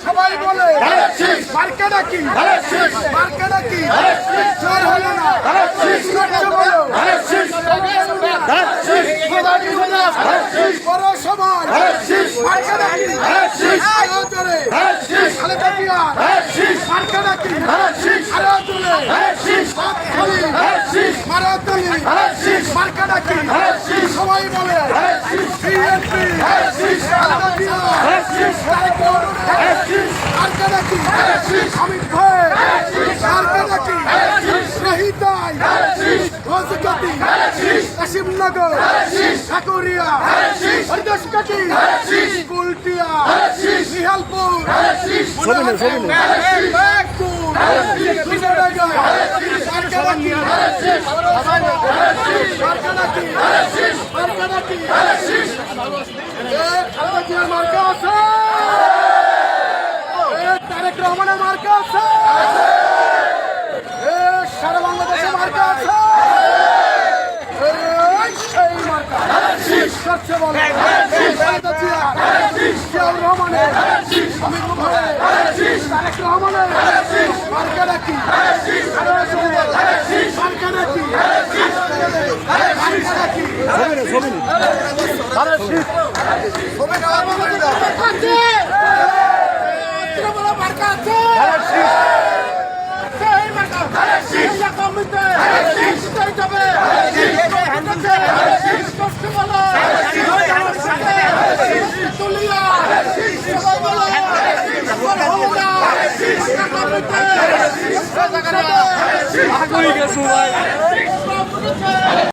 সবাই বলে মার্কা ডাকি মার্কা ডাকি জোর হলো না বড় সমাজ মার্কা ডাকি আরো জোরে খালেদা জিয়া মার্কা ডাকি আরো জোরে মারাতলি মার্কা ডাকি সবাই বলে বিএনপি খালেদা জিয়া মার্কা ডাকি অমিত ভাই মার্কা ডাকি শহীদাই রোজগাতি কাশিমনগর ঠাকুরিয়া হরিদাসকাটি কুলটিয়া নিহালপুর মার্কা আছে তারেক রহমানের মার্কা আছে সারা বাংলাদেশে মার্কা আছে সেই মার্কা সবচেয়ে বড় জিয়াউর রহমানের অমিত ভাই তারেক রহমানের মার্কা ডাকি মার্কা ডাকি মার্কা আছে আগুই গেছো ভাই।